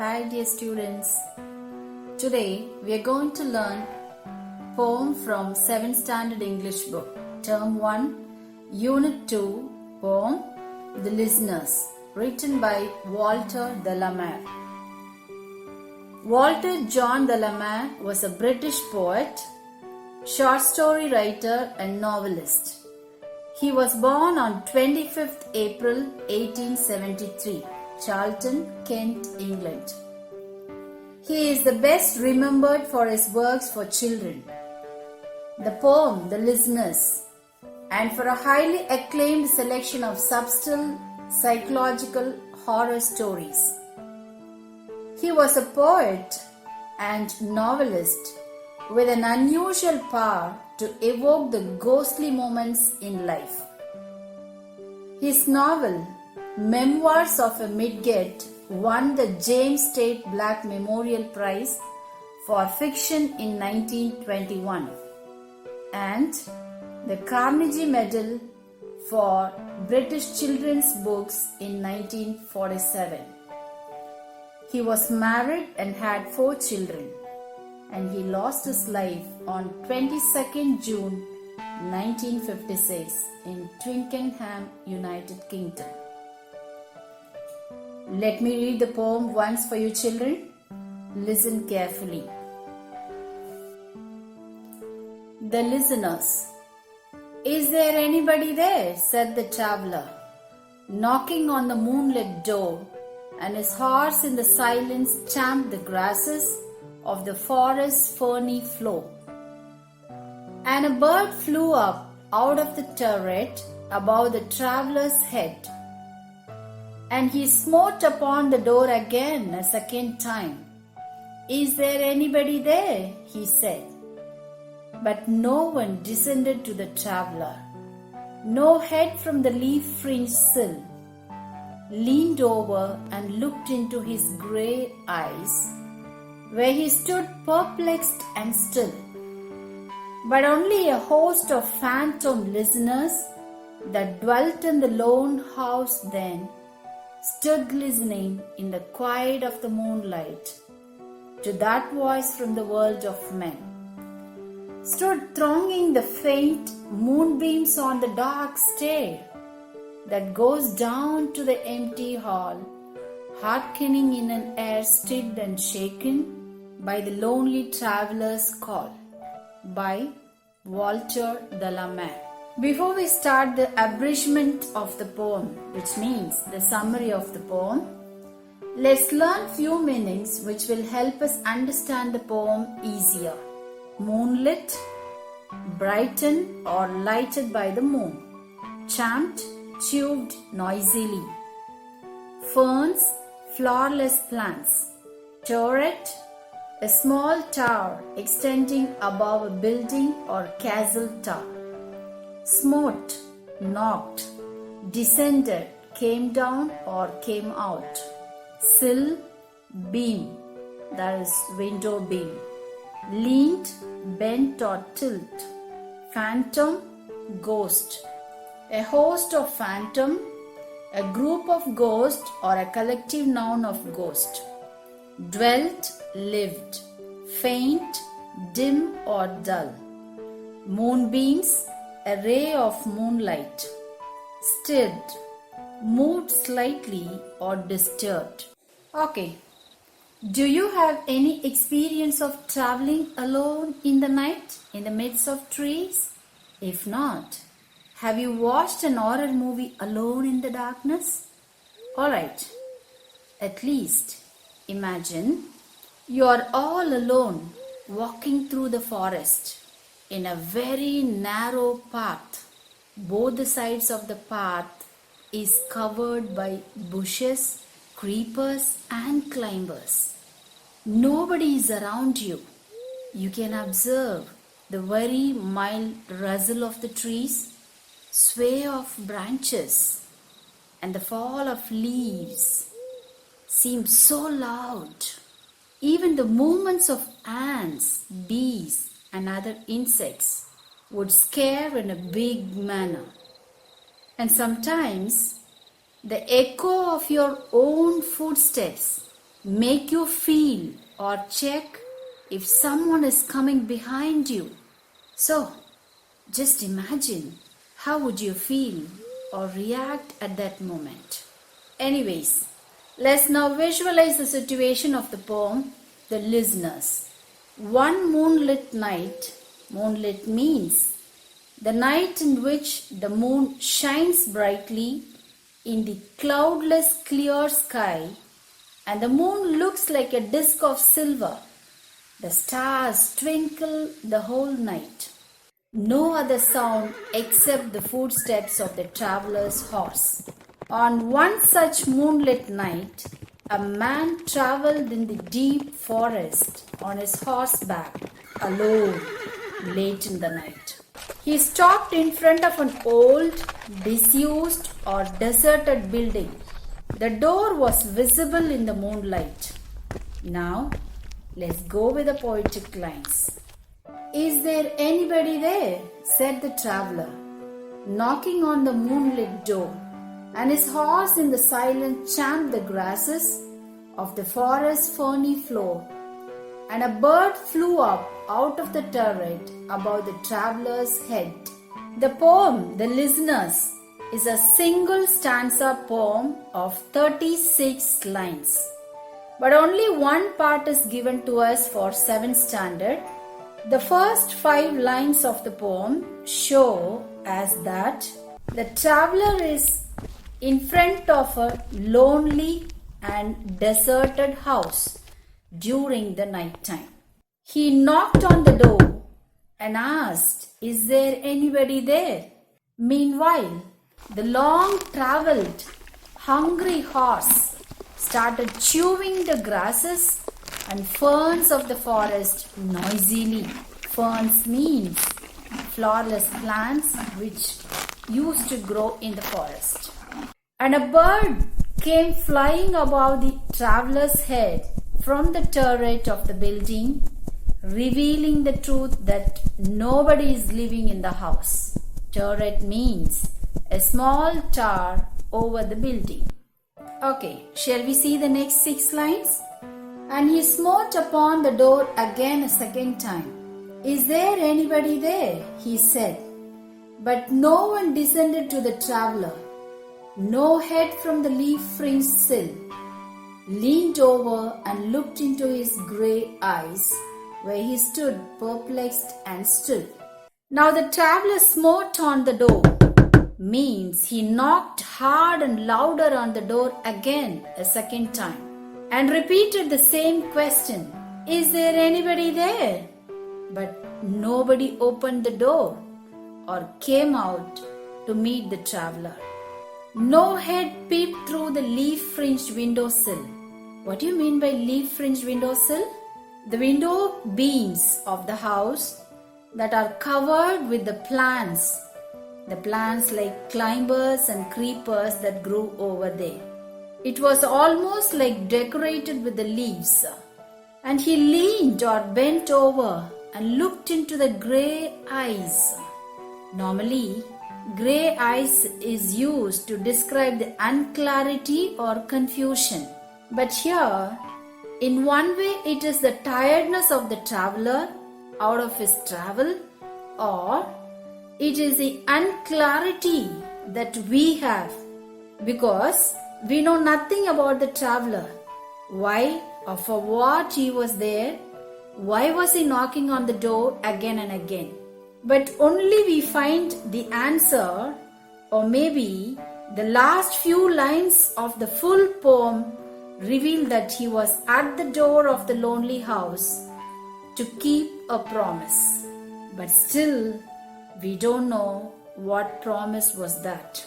Hi dear students. Today we are going to learn poem from 7th standard English book, term 1, unit 2, poem The Listeners, written by Walter de la Mare. Walter John de la Mare was a British poet, short story writer and novelist. He was born on 25th April 1873, Charlton, Kent, England. He is the best remembered for his works for children, the poem The Listeners, and for a highly acclaimed selection of subtle psychological horror stories. He was a poet and novelist with an unusual power to evoke the ghostly moments in life. His novel, Memoirs of a Midget, won the James Tate Black Memorial Prize for Fiction in 1921 and the Carnegie Medal for British Children's Books in 1947. He was married and had 4 children, and he lost his life on 22nd June 1956 in Twickenham, United Kingdom. Let me read the poem once for you children. Listen carefully. The Listeners. Is there anybody there? Said the traveller, knocking on the moonlit door, and his horse in the silence champed the grasses of the forest's ferny floor. And a bird flew up out of the turret above the traveller's head, and he smote upon the door again a second time. Is there anybody there? He said. But no one descended to the traveller. No head from the leaf-fringed sill leaned over and looked into his grey eyes, where he stood perplexed and still. But only a host of phantom listeners that dwelt in the lone house then stood listening in the quiet of the moonlight to that voice from the world of men, stood thronging the faint moonbeams on the dark stair that goes down to the empty hall, hearkening in an air stirred and shaken by the lonely traveller's call. By Walter de la Mare. Before we start the abridgment of the poem, which means the summary of the poem, let's learn few meanings which will help us understand the poem easier. Moonlit, brightened or lighted by the moon. Champed, chewed noisily. Ferns, flowerless plants. Turret, a small tower extending above a building or castle top. Smote, knocked, descended, came down or came out. Sill, beam, that is window beam. Leaned, bent or tilt. Phantom, ghost. A host of phantom, a group of ghosts or a collective noun of ghost. Dwelt, lived. Faint, dim or dull. Moonbeams, a ray of moonlight. Stirred, moved slightly or disturbed. Okay. Do you have any experience of traveling alone in the night in the midst of trees? If not, have you watched an horror movie alone in the darkness? Alright, at least imagine you are all alone walking through the forest in a very narrow path. Both the sides of the path is covered by bushes, creepers and climbers. Nobody is around you. You can observe the very mild rustle of the trees, sway of branches, and the fall of leaves seem so loud. Even the movements of ants, bees, and other insects would scare in a big manner. And sometimes the echo of your own footsteps make you feel or check if someone is coming behind you. So, just imagine how would you feel or react at that moment. Anyways, let's now visualize the situation of the poem, The Listeners. One moonlit night, moonlit means the night in which the moon shines brightly in the cloudless clear sky and the moon looks like a disk of silver. The stars twinkle the whole night. No other sound except the footsteps of the traveler's horse. On one such moonlit night, a man traveled in the deep forest on his horseback, alone, late in the night. He stopped in front of an old, disused or deserted building. The door was visible in the moonlight. Now, let's go with the poetic lines. Is there anybody there? Said the traveler, knocking on the moonlit door, and his horse in the silence champed the grasses of the forest's ferny floor, and a bird flew up out of the turret above the traveler's head. The poem, The Listeners, is a single stanza poem of 36 lines. But only one part is given to us for 7th standard. The first 5 lines of the poem show as that the traveler is in front of a lonely and deserted house during the night time. He knocked on the door and asked, "Is there anybody there?" Meanwhile, the long-traveled, hungry horse started chewing the grasses and ferns of the forest noisily. Ferns means flowerless plants which used to grow in the forest. And a bird came flying above the traveler's head from the turret of the building, revealing the truth that nobody is living in the house. Turret means a small tower over the building. Okay, shall we see the next 6 lines? And he smote upon the door again a second time. "Is there anybody there?" he said. But no one descended to the traveler. No head from the leaf-fringed sill leaned over and looked into his grey eyes, where he stood perplexed and still. Now the traveler smote on the door means he knocked hard and louder on the door again a second time and repeated the same question, "Is there anybody there?" But nobody opened the door or came out to meet the traveler. No head peeped through the leaf-fringed windowsill. What do you mean by leaf-fringed windowsill? The window beams of the house that are covered with the plants like climbers and creepers that grew over there. It was almost like decorated with the leaves. And he leaned or bent over and looked into the grey eyes. Normally, grey eyes is used to describe the unclarity or confusion. But here, in one way, it is the tiredness of the traveler out of his travel, or it is the unclarity that we have because we know nothing about the traveler. Why or for what he was there? Why was he knocking on the door again and again? But only we find the answer, or maybe the last few lines of the full poem reveal that he was at the door of the lonely house to keep a promise. But still, we don't know what promise was that.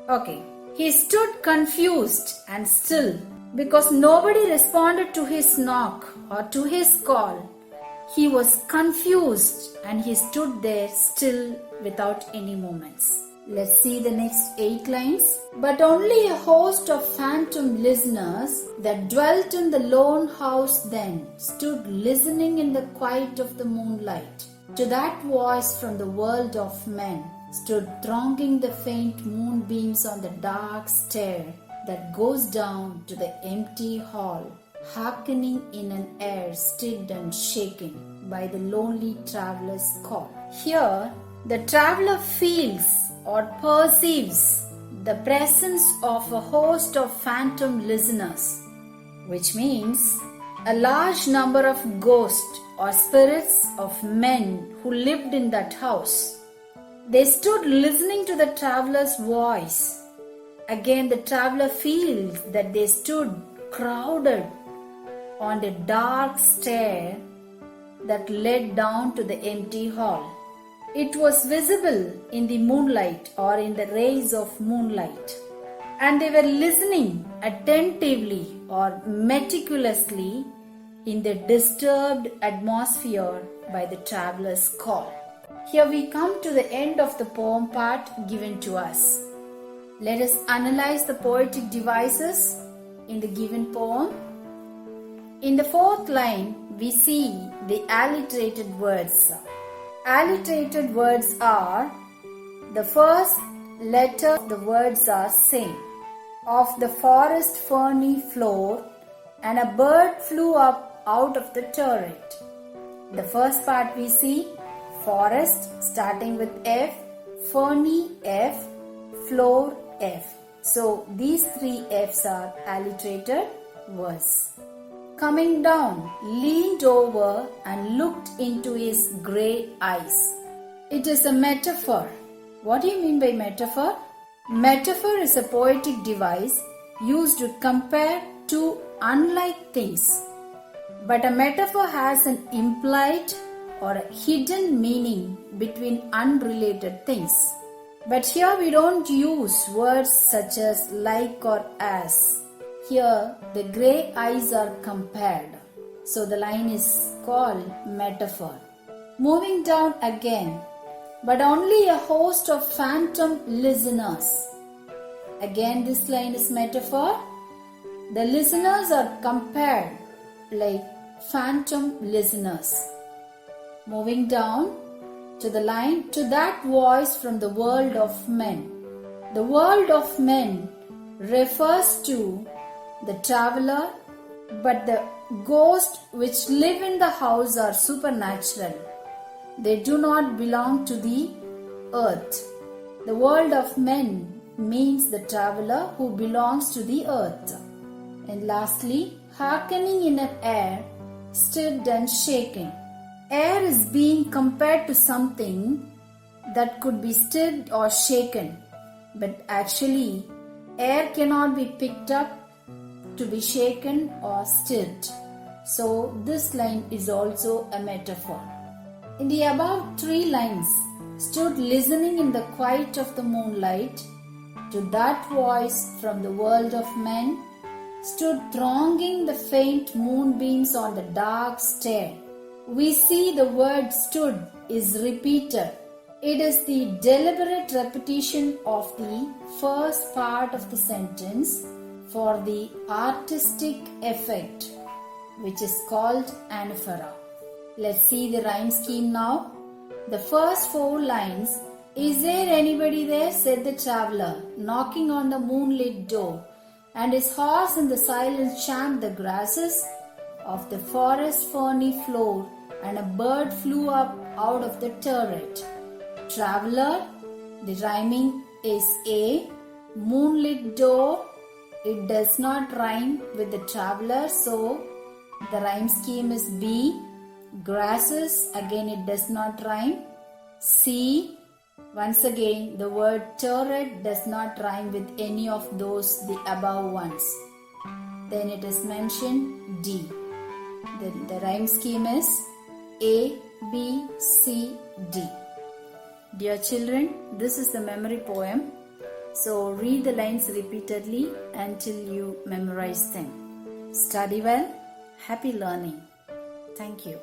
Okay. He stood confused and still because nobody responded to his knock or to his call. He was confused and he stood there still without any movements. Let's see the next 8 lines. But only a host of phantom listeners that dwelt in the lone house then stood listening in the quiet of the moonlight to that voice from the world of men, stood thronging the faint moonbeams on the dark stair that goes down to the empty hall. hearkening in an air stirred and shaken by the lonely traveler's call. Here, the traveler feels or perceives the presence of a host of phantom listeners, which means a large number of ghosts or spirits of men who lived in that house. They stood listening to the traveler's voice. Again, the traveler feels that they stood crowded on the dark stair that led down to the empty hall. It was visible in the moonlight or in the rays of moonlight, and they were listening attentively or meticulously in the disturbed atmosphere by the traveler's call. Here we come to the end of the poem part given to us. Let us analyze the poetic devices in the given poem. In the fourth line, we see the alliterated words. Alliterated words are, the first letter of the words are same. Of the forest ferny floor, and a bird flew up out of the turret. The first part we see forest starting with F, ferny F, floor F. So these three F's are alliterated words. Coming down, leaned over and looked into his grey eyes. It is a metaphor. What do you mean by metaphor? Metaphor is a poetic device used to compare two unlike things. But a metaphor has an implied or a hidden meaning between unrelated things. But here we don't use words such as like or as. Here the grey eyes are compared. So the line is called metaphor. Moving down again, but only a host of phantom listeners. Again this line is metaphor. The listeners are compared like phantom listeners. Moving down to the line, to that voice from the world of men. The world of men refers to the traveler, but the ghosts which live in the house are supernatural. They do not belong to the earth. The world of men means the traveler who belongs to the earth. And lastly, hearkening in an air stirred and shaken. Air is being compared to something that could be stirred or shaken, but actually air cannot be picked up to be shaken or stirred. So this line is also a metaphor. In the above three lines, stood listening in the quiet of the moonlight to that voice from the world of men, stood thronging the faint moonbeams on the dark stair. We see the word stood is repeated. It is the deliberate repetition of the first part of the sentence for the artistic effect, which is called anaphora. Let's see the rhyme scheme now. The first four lines, "Is there anybody there?" said the traveler, knocking on the moonlit door, and his horse in the silence champed the grasses of the forest ferny floor, and a bird flew up out of the turret. Traveler, the rhyming is A. Moonlit door, it does not rhyme with the traveler, so the rhyme scheme is B. Grasses, again it does not rhyme. C. Once again, the word turret does not rhyme with any of those the above ones. Then it is mentioned D. Then the rhyme scheme is A, B, C, D. Dear children, this is the memory poem. So read the lines repeatedly until you memorize them. Study well. Happy learning. Thank you.